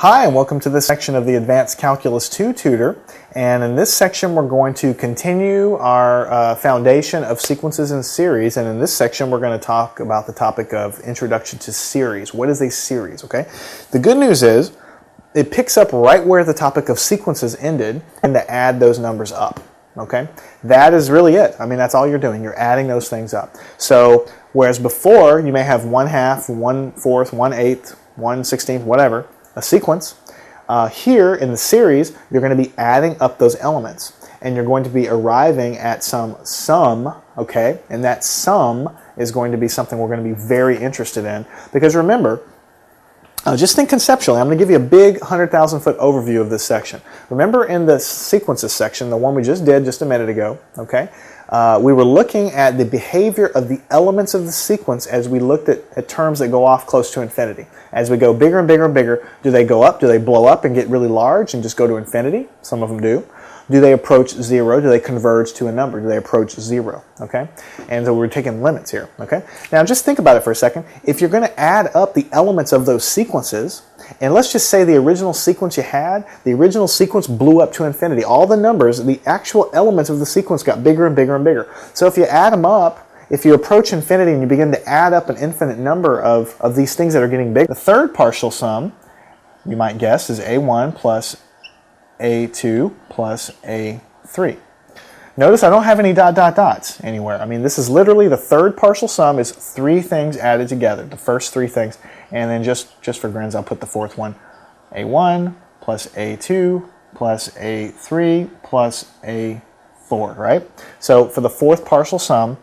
Hi, and welcome to this section of the Advanced Calculus 2 tutor. And in this section, we're going to continue our foundation of sequences and series. And in this section, we're going to talk about the topic of introduction to series. What is a series? Okay. The good news is it picks up right where the topic of sequences ended, and to add those numbers up. Okay. That is really it. I mean, that's all you're doing. You're adding those things up. So whereas before you may have 1/2, 1/4, 1/8, 1/16, whatever. A sequence. Here in the series, you're going to be adding up those elements, and you're going to be arriving at some sum, okay? And that sum is going to be something we're going to be very interested in, because remember, just think conceptually. I'm going to give you a big 100,000-foot overview of this section. Remember in the sequences section, the one we just did just a minute ago, okay? We were looking at the behavior of the elements of the sequence as we looked at terms that go off close to infinity. As we go bigger and bigger and bigger, do they go up? Do they blow up and get really large and just go to infinity? Some of them do. Do they approach zero? Do they converge to a number? Do they approach zero? Okay? And so we're taking limits here. Okay? Now just think about it for a second. If you're going to add up the elements of those sequences, and let's just say the original sequence you had, the original sequence blew up to infinity. All the numbers, the actual elements of the sequence got bigger and bigger and bigger. So if you add them up, if you approach infinity and you begin to add up an infinite number of these things that are getting big, the third partial sum, you might guess, is A1 plus A2 plus A3. Notice I don't have any dots anywhere. I mean, this is literally the third partial sum is three things added together, the first three things. And then just for grins, I'll put the fourth one, A1 plus A2 plus A3 plus A4, right? So for the fourth partial sum,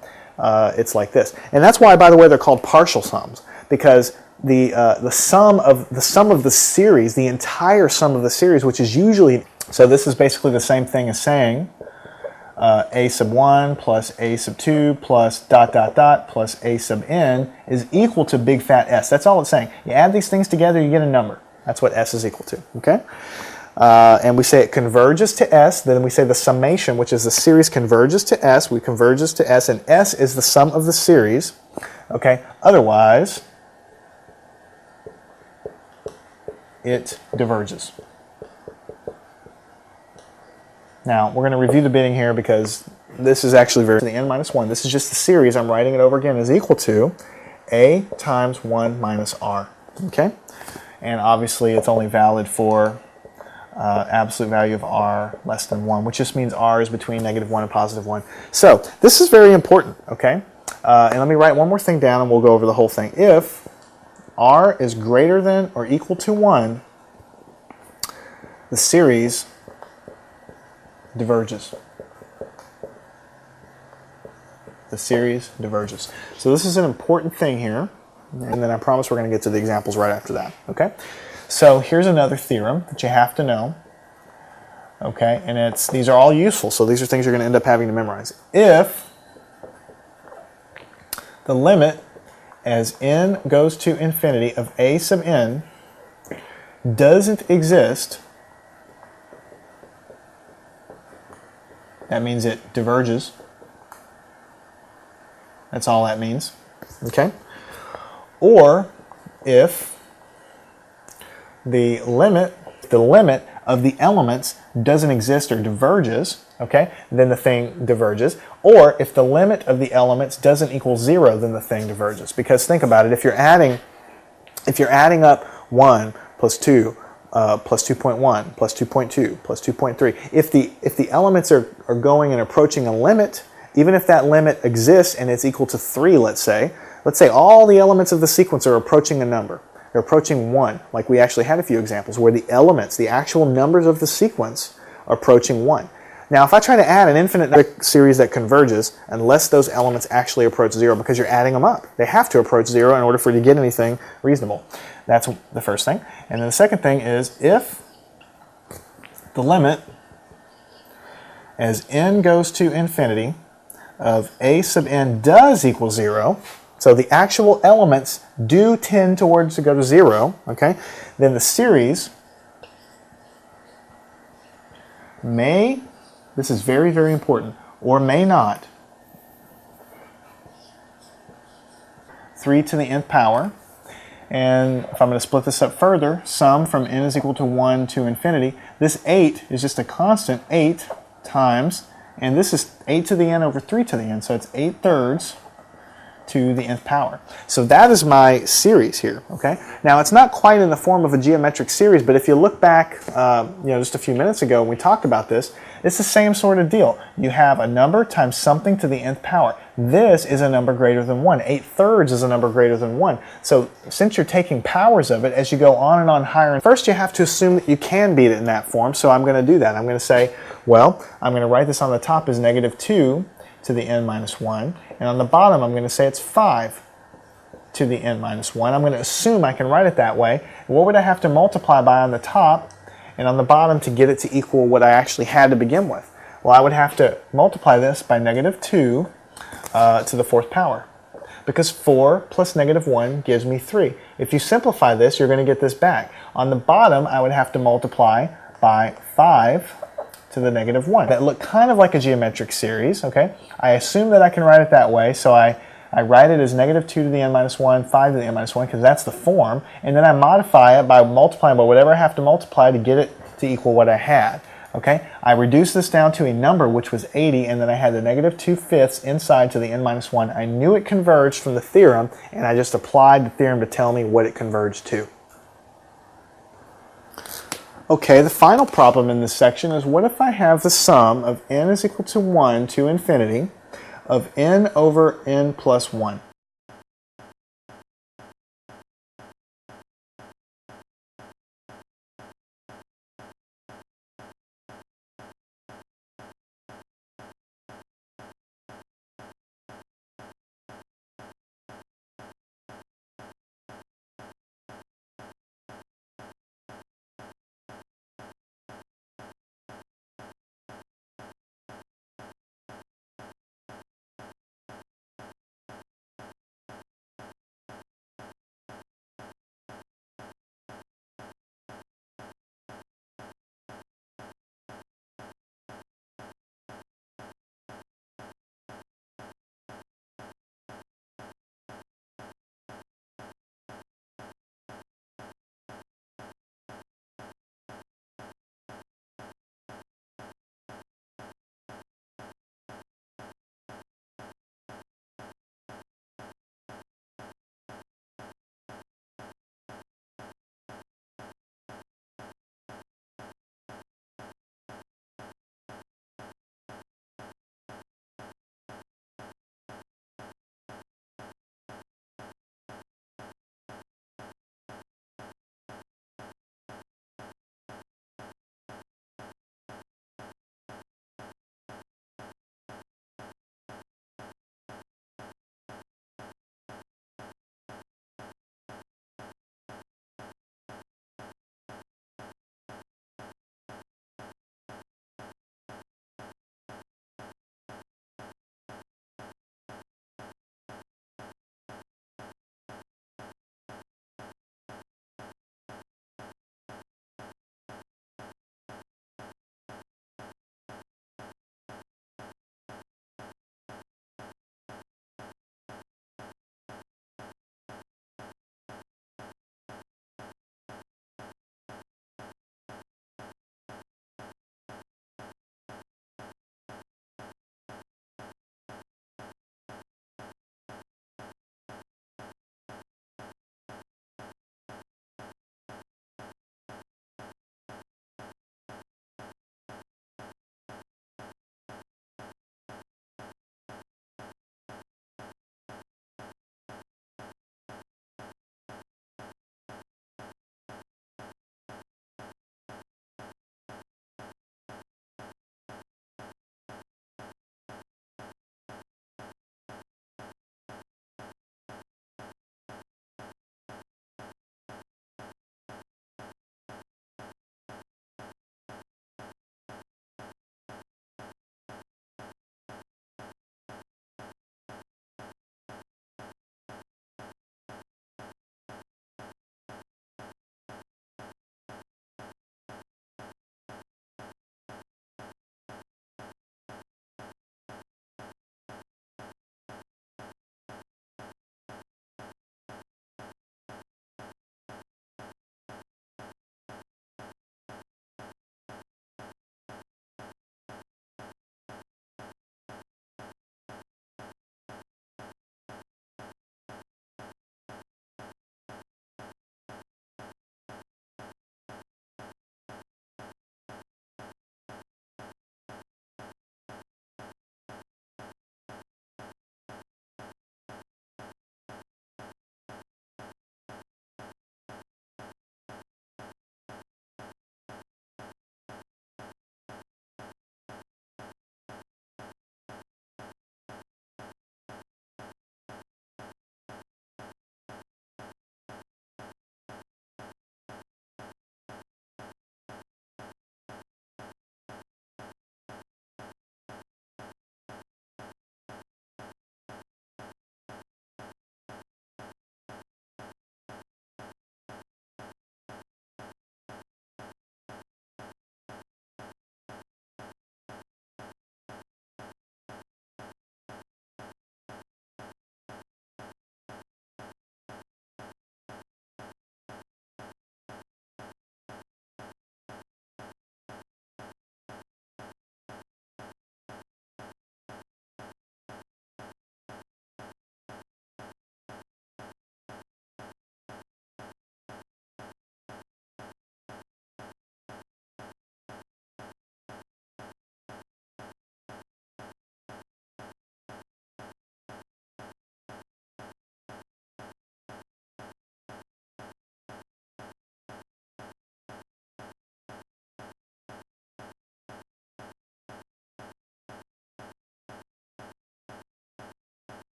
it's like this. And that's why, by the way, they're called partial sums, because the sum of the series, the entire sum of the series, which is usually, so this is basically the same thing as saying a sub 1 plus a sub 2 plus plus a sub n is equal to big fat S. That's all it's saying. You add these things together, you get a number. That's what S is equal to. Okay? And we say it converges to S. Then we say the summation, which is the series, converges to S. We converges to S, and S is the sum of the series. Okay? Otherwise, it diverges. Now, we're going to review the bidding here because this is actually the n minus 1. This is just the series. I'm writing it over again is equal to A times 1 minus R. Okay? And obviously, it's only valid for absolute value of R less than 1, which just means R is between -1 and +1. So, this is very important, okay? And let me write one more thing down and we'll go over the whole thing. If R is greater than or equal to 1, the series diverges. The series diverges. So this is an important thing here, and then I promise we're going to get to the examples right after that. Okay? So here's another theorem that you have to know. Okay? And these are all useful, so these are things you're going to end up having to memorize. If the limit as n goes to infinity of a sub n doesn't exist, that means it diverges. That's all that means. Okay? Or if the limit of the elements doesn't exist or diverges, okay, then the thing diverges. Or if the limit of the elements doesn't equal 0, then the thing diverges. Because think about it, if you're adding up 1 plus 2 plus 2.1 plus 2.2 plus 2.3, if the elements are going and approaching a limit, even if that limit exists and it's equal to 3, let's say all the elements of the sequence are approaching a number. They're approaching 1, like we actually had a few examples where the elements, the actual numbers of the sequence, are approaching 1. Now, if I try to add an infinite series that converges, unless those elements actually approach 0, because you're adding them up. They have to approach 0 in order for you to get anything reasonable. That's the first thing. And then the second thing is if the limit as n goes to infinity of a sub n does equal 0, so the actual elements do tend towards to go to 0, okay, then the series may, this is very, very important, or may not, 3 to the nth power, And if I'm going to split this up further, sum from n is equal to 1 to infinity, this 8 is just a constant 8 times, and this is 8 to the n over 3 to the n, so it's 8/3 to the nth power. So that is my series here, okay? Now, it's not quite in the form of a geometric series, but if you look back, just a few minutes ago when we talked about this, it's the same sort of deal. You have a number times something to the nth power. This is a number greater than 1. 8/3 is a number greater than 1. So since you're taking powers of it, as you go on and on higher, first you have to assume that you can beat it in that form, so I'm going to do that. I'm going to say, well, I'm going to write this on the top as -2 to the n minus 1, and on the bottom I'm going to say it's 5 to the n minus 1. I'm going to assume I can write it that way. What would I have to multiply by on the top and on the bottom to get it to equal what I actually had to begin with? Well, I would have to multiply this by -2 to the 4th power, because 4 plus -1 gives me 3. If you simplify this, you're going to get this back. On the bottom, I would have to multiply by 5 to the -1. That look kind of like a geometric series, okay? I assume that I can write it that way, so I write it as -2 to the n minus 1, 5 to the n minus 1, because that's the form, and then I modify it by multiplying by whatever I have to multiply to get it to equal what I had, okay? I reduced this down to a number which was 80, and then I had the -2/5 inside to the n minus 1. I knew it converged from the theorem, and I just applied the theorem to tell me what it converged to. Okay, the final problem in this section is, what if I have the sum of n is equal to 1 to infinity of n over n plus 1?